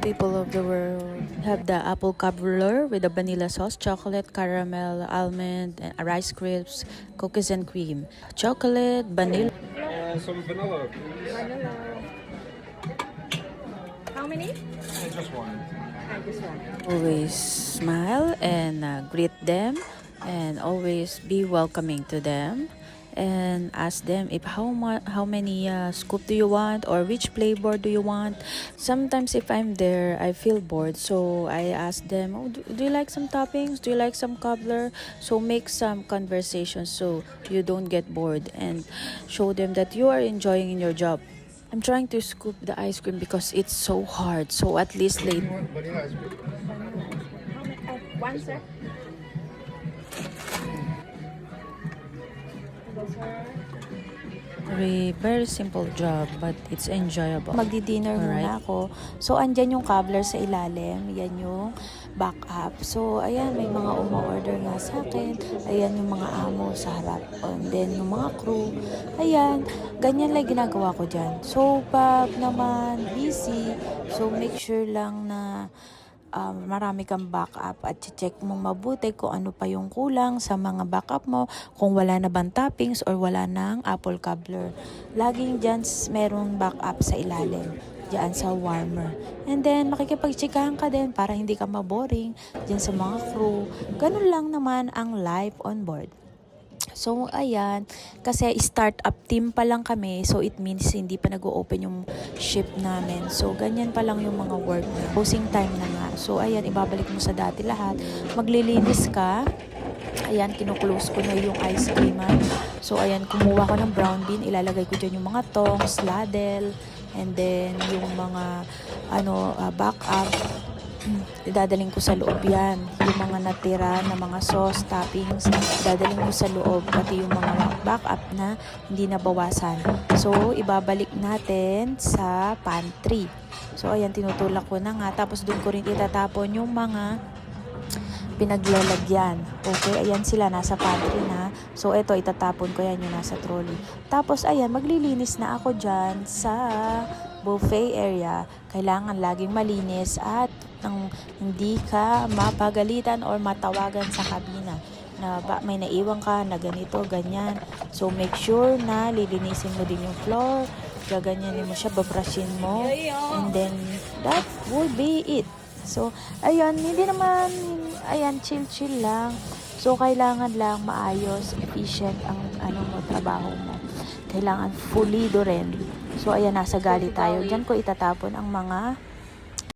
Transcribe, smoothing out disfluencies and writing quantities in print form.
People of the world have the apple cobbler with the vanilla sauce, chocolate, caramel, almond, and rice crisps, cookies and cream. Chocolate, vanilla. Some vanilla. Vanilla. How many? Just one. I just want. Always smile and greet them, and always be welcoming to them, and ask them if how many scoop do you want or which flavor do you want. Sometimes if I'm there, I feel bored, so I ask them, oh, do you like some toppings, do you like some cobbler? So make some conversation so you don't get bored, and show them that you are enjoying in your job. I'm trying to scoop the ice cream because it's so hard, so at least late. Vanilla ice cream. How many? One, sir. Go, sir. Very simple job, but it's enjoyable. Magdi-dinner muna Alright. ako. So, andyan yung cobbler sa ilalim. Yan yung backup. So, ayan, may mga umu-order nga sa akin. Ayan yung mga amo sa harap. And then, yung mga crew. Ayan, ganyan lang ginagawa ko dyan. So, pag naman busy, so make sure lang na marami kang backup at check mo mabuti kung ano pa yung kulang sa mga backup mo, kung wala na bang toppings or wala nang apple cobbler. Laging dyan merong backup sa ilalim, dyan sa warmer. And then makikipagtsikahan ka din para hindi ka maboring dyan sa mga crew. Ganun lang naman ang life on board. So, ayan, kasi start-up team pa lang kami, so it means hindi pa nag-o-open yung ship namin. So, ganyan pa lang yung mga work na. Closing time na nga. So, ayan, ibabalik mo sa dati lahat. Maglilinis ka. Ayan, kinuklose ko na yung ice cream. So, ayan, kumuha ko ng brown bean. Ilalagay ko dyan yung mga tongs, ladle, and then yung mga, backup. Idadaling ko sa loob yan. Yung mga natira na mga sauce, toppings, idadaling ko sa loob. Pati yung mga backup na hindi nabawasan. So, ibabalik natin sa pantry. So, ayan, tinutulak ko na nga. Tapos, doon ko rin itatapon yung mga pinaglalagyan. Okay, ayan sila, nasa pantry na. So, ito, itatapon ko yan yung nasa trolley. Tapos, ayan, maglilinis na ako dyan sa buffet area. Kailangan laging malinis at hindi ka mapagalitan or matawagan sa kabina na may naiwan ka na ganito, ganyan. So, make sure na lilinisin mo din yung floor, gaganyanin mo siya, babrushin mo, and then that will be it. So, ayun, hindi naman, ayan, chill lang. So, kailangan lang maayos, efficient ang trabaho mo. Kailangan pulido rin. So, ayan, nasa gali tayo. Diyan ko itatapon ang mga